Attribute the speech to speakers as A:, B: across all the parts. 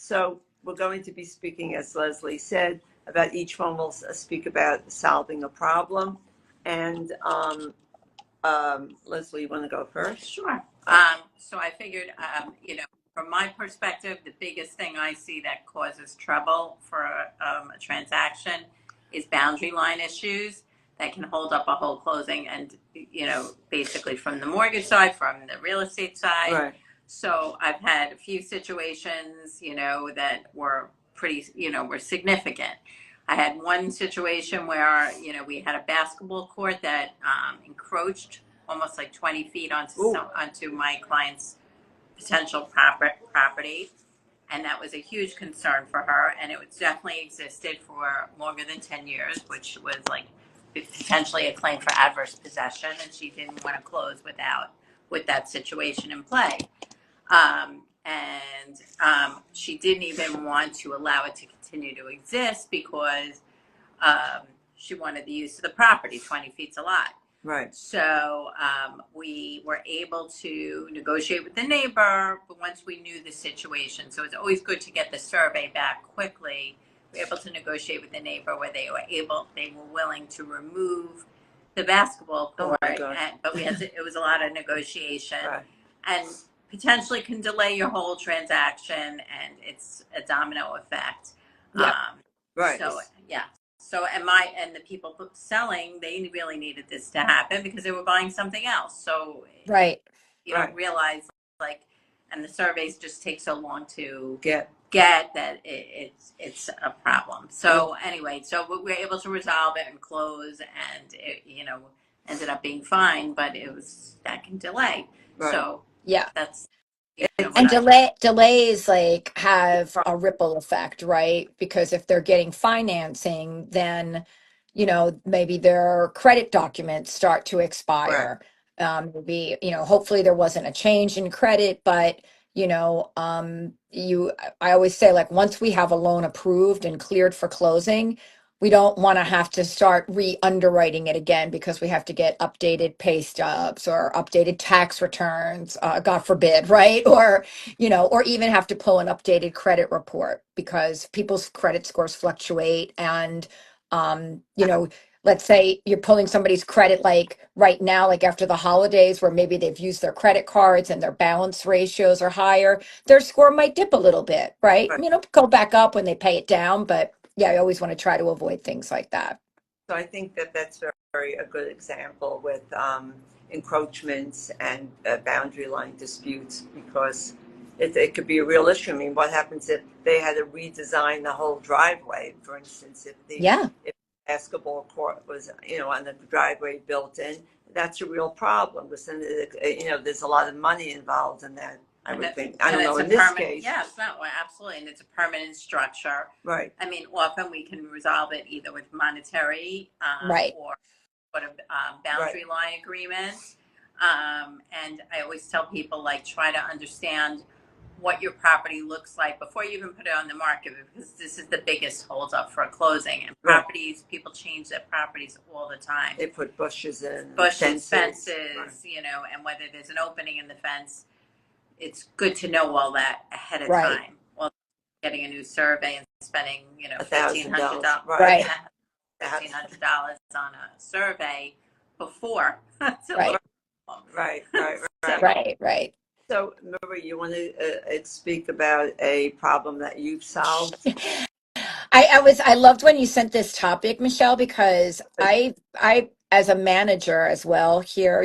A: So we're going to be speaking, as Leslie said, about each one. We'll speak about solving a problem. And Leslie, you want to go first?
B: Sure. So I figured, from my perspective, the biggest thing I see that causes trouble for a transaction is boundary line issues that can hold up a whole closing, and basically from the mortgage side, from the real estate side.
A: Right.
B: So I've had a few situations, that were pretty, were significant. I had one situation where, we had a basketball court that encroached almost like 20 feet onto my client's potential property. And that was a huge concern for her. And it was definitely existed for longer than 10 years, which was like potentially a claim for adverse possession. And she didn't want to close with that situation in play. She didn't even want to allow it to continue to exist because she wanted the use of the property. 20 feet's a lot.
A: Right.
B: So we were able to negotiate with the neighbor, but once we knew the situation, so it's always good to get the survey back quickly. We were able to negotiate with the neighbor where they were willing to remove the basketball court, but it was a lot of negotiation,
A: Right.
B: and potentially can delay your whole transaction, and it's a domino effect.
C: Yeah.
A: Right.
B: So yeah. So and the people selling, they really needed this to happen because they were buying something else. So
C: Right.
B: you don't realize, and the surveys just take so long to
A: Get
B: that it's a problem. So anyway, so we were able to resolve it and close, and it ended up being fine, but that can delay.
A: Right.
B: So
C: Yeah.
B: that's
C: And delays have a ripple effect, right? Because if they're getting financing, then, maybe their credit documents start to expire. Maybe, hopefully there wasn't a change in credit, but, I always say, once we have a loan approved and cleared for closing, we don't want to have to start re-underwriting it again because we have to get updated pay stubs or updated tax returns, God forbid, right? Or, or even have to pull an updated credit report because people's credit scores fluctuate. And, let's say you're pulling somebody's credit right now, after the holidays where maybe they've used their credit cards and their balance ratios are higher, their score might dip a little bit, right? Go back up when they pay it down, but yeah, I always want to try to avoid things like that.
A: So I think that's a good example with encroachments and boundary line disputes, because it could be a real issue. I mean, what happens if they had to redesign the whole driveway, for instance, if the basketball court was, on the driveway built in, that's a real problem because then, there's a lot of money involved in that. I would think. I don't know in this case.
B: Yes, absolutely, and it's a permanent structure.
A: Right.
B: I mean, often we can resolve it either with monetary, or sort of boundary line agreement. And I always tell people, try to understand what your property looks like before you even put it on the market, because this is the biggest holdup for a closing. And people change their properties all the time.
A: They put bushes in,
B: fences,
A: right.
B: And whether there's an opening in the fence. It's good to know all that ahead of time. Well, getting a new survey and spending, $1,500,
C: right?
B: $1,500 on a survey before.
C: Right.
A: So, Marie, you want to speak about a problem that you've solved?
C: I loved when you sent this topic, Michelle, because I as a manager as well here,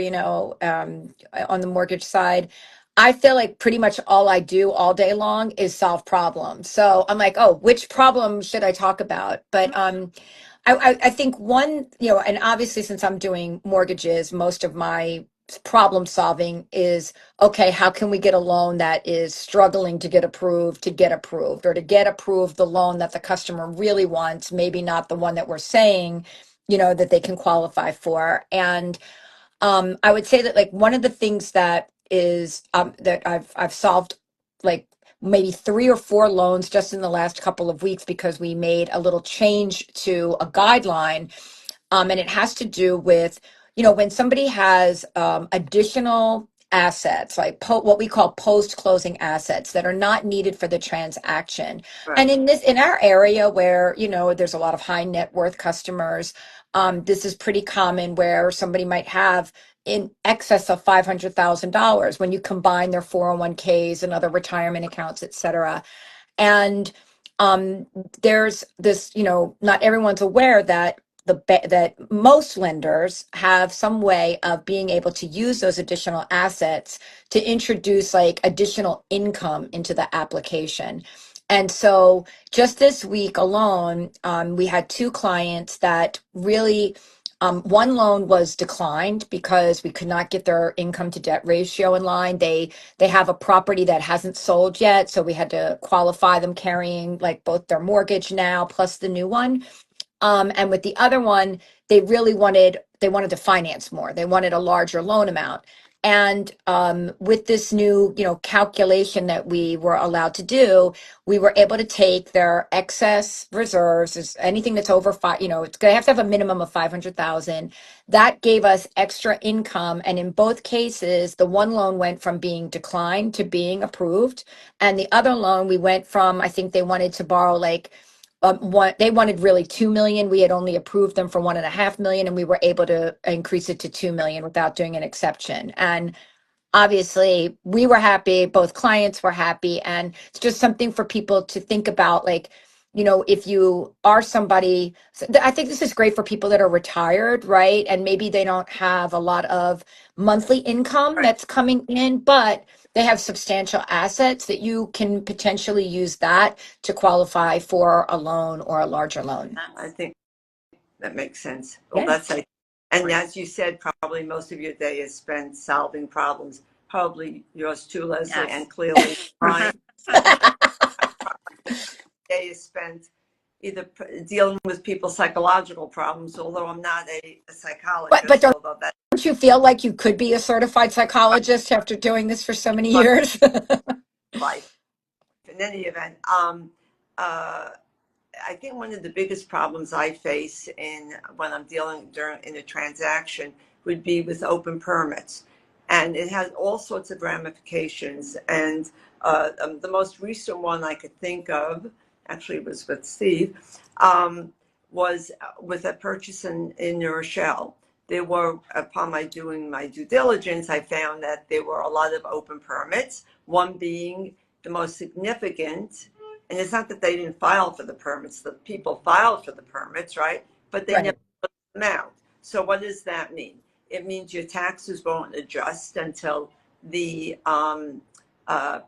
C: on the mortgage side, I feel like pretty much all I do all day long is solve problems. So I'm like, oh, which problem should I talk about? But I think one, and obviously since I'm doing mortgages, most of my problem solving is, okay, how can we get a loan that is struggling to get approved, or to get approved the loan that the customer really wants, maybe not the one that we're saying, that they can qualify for. And I would say that one of the things that is that I've solved maybe 3 or 4 loans just in the last couple of weeks because we made a little change to a guideline, and it has to do with when somebody has additional assets, like what we call post-closing assets that are not needed for the transaction.
A: Right.
C: And in our area where, there's a lot of high net worth customers, this is pretty common where somebody might have in excess of $500,000 when you combine their 401ks and other retirement accounts, et cetera. And um, there's this, not everyone's aware that that most lenders have some way of being able to use those additional assets to introduce like additional income into the application. And so just this week alone, we had two clients that really one loan was declined because we could not get their income to debt ratio in line. They have a property that hasn't sold yet, so we had to qualify them carrying like both their mortgage now plus the new one. And with the other one, they wanted to finance more. They wanted a larger loan amount. And with this new, calculation that we were allowed to do, we were able to take their excess reserves, anything that's over five, it's going to have a minimum of 500,000. That gave us extra income. And in both cases, the one loan went from being declined to being approved. And the other loan, we went from, I think they wanted to borrow like they wanted really 2 million. We had only approved them for 1.5 million, and we were able to increase it to 2 million without doing an exception. And obviously, we were happy, both clients were happy, and it's just something for people to think about. Like, if you are somebody, I think this is great for people that are retired, right? And maybe they don't have a lot of monthly income
A: Right.
C: that's coming in, but they have substantial assets that you can potentially use that to qualify for a loan or a larger loan.
A: I think that makes sense. Well,
C: Yeah.
A: that's like, and as you said, probably most of your day is spent solving problems. Probably yours too, Leslie,
B: Yes.
A: and clearly mine. Day is spent either dealing with people's psychological problems, although I'm not a psychologist.
C: But
A: although that
C: don't you feel like you could be a certified psychologist after doing this for so many years?
A: life. In any event, I think one of the biggest problems I face when I'm dealing in a transaction would be with open permits, and it has all sorts of ramifications. And the most recent one I could think of, actually, was with Steve, was with a purchase in New Rochelle. There were, upon my doing my due diligence, I found that there were a lot of open permits. One being the most significant. And it's not that they didn't file for the permits, the people filed for the permits, right? But they
C: Right.
A: never put them out. So what does that mean? It means your taxes won't adjust until the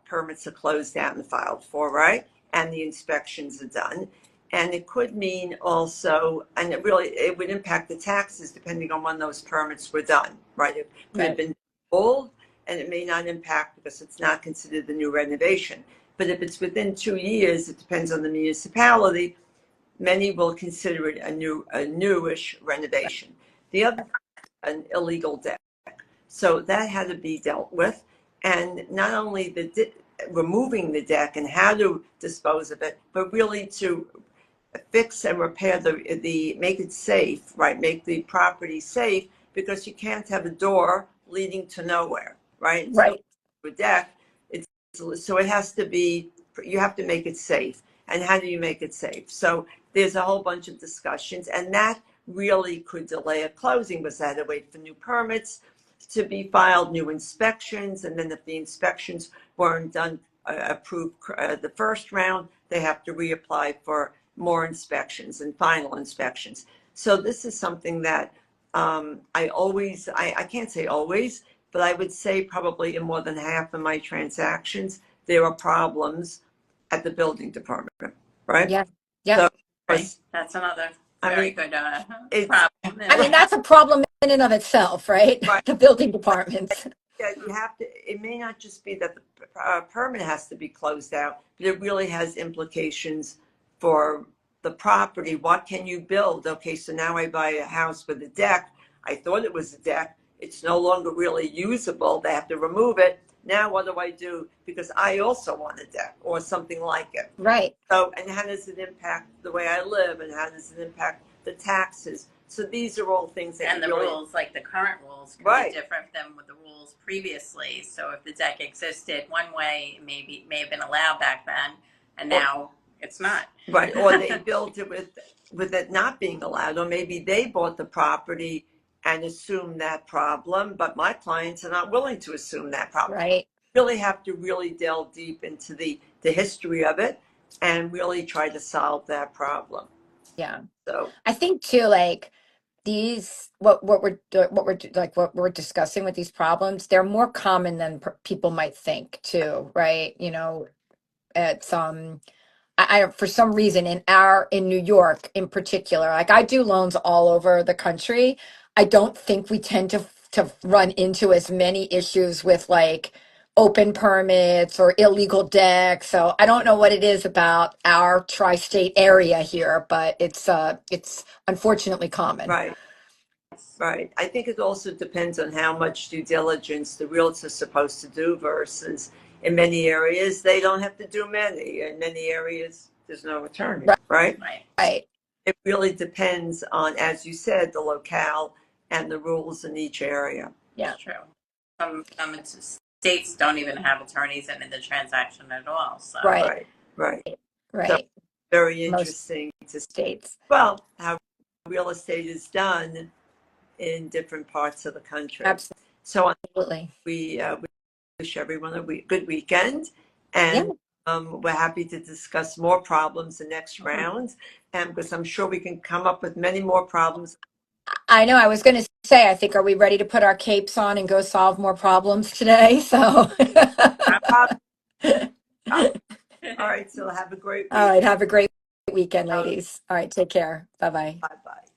A: permits are closed out and filed for, right? And the inspections are done. And it could mean also, and it would impact the taxes depending on when those permits were done, right? It could have been old, and it may not impact because it's not considered the new renovation. But if it's within 2 years, it depends on the municipality. Many will consider it a newish renovation. The other, an illegal deck. So that had to be dealt with, and not only removing the deck and how to dispose of it, but really to fix and repair the make it safe, right? Make the property safe, because you can't have a door leading to nowhere, right?
C: Right.
A: So a deck, so it has to be, you have to make it safe. And how do you make it safe? So there's a whole bunch of discussions, and that really could delay a closing because I had to wait for new permits to be filed, new inspections, and then if the inspections weren't done, approved the first round, they have to reapply for more inspections and final inspections. So this is something that I can't say always, but I would say probably in more than half of my transactions, there are problems at the building department, right?
C: Yeah. Yeah.
A: So,
B: Right. That's another
A: I
B: very
A: mean,
B: good
A: it's-
B: problem.
C: I mean, that's a problem in and of itself, right?
A: Right.
C: The building departments.
A: Yeah, it may not just be that the permit has to be closed out, but it really has implications for the property. What can you build? Okay, so now I buy a house with a deck. I thought it was a deck. It's no longer really usable. They have to remove it. Now what do I do? Because I also want a deck or something like it.
C: Right.
A: So, and how does it impact the way I live, and how does it impact the taxes? So these are all things that
B: And the
A: really,
B: rules, like the current rules, could
A: Right.
B: be different than with the rules previously. So if the deck existed one way, it may have been allowed back then, and now it's not.
A: right, or they built it with it not being allowed, or maybe they bought the property and assumed that problem, but my clients are not willing to assume that problem.
C: Right.
A: Really have to really delve deep into the history of it and really try to solve that problem.
C: Yeah.
A: So,
C: I think too, like these, what we're discussing with these problems, they're more common than people might think too, right? You know, it's I for some reason in New York in particular, like I do loans all over the country. I don't think we tend to run into as many issues with like open permits or illegal decks. So I don't know what it is about our tri-state area here, but it's unfortunately common.
A: right, right. I think it also depends on how much due diligence the realtor's supposed to do versus in many areas, they don't have to do many. In many areas, there's no attorney,
C: Right.
A: right?
B: Right.
C: Right.
A: It really depends on, as you said, the locale and the rules in each area.
C: Yeah.
B: It's true. Some states don't even have attorneys in the transaction at all. So
C: Right.
A: Right.
C: Right.
A: Very
C: Most
A: interesting to see.
C: states.
A: Well, how real estate is done in different parts of the country. So
C: Absolutely.
A: we wish everyone a good weekend,
C: Yeah.
A: and we're happy to discuss more problems the next round, and because I'm sure we can come up with many more problems.
C: I know. I was going to say, I think, are we ready to put our capes on and go solve more problems today? So,
A: All right, so have a great
C: all right.
A: weekend.
C: Have a great weekend, ladies. All right. Take care. Bye bye.
A: Bye bye.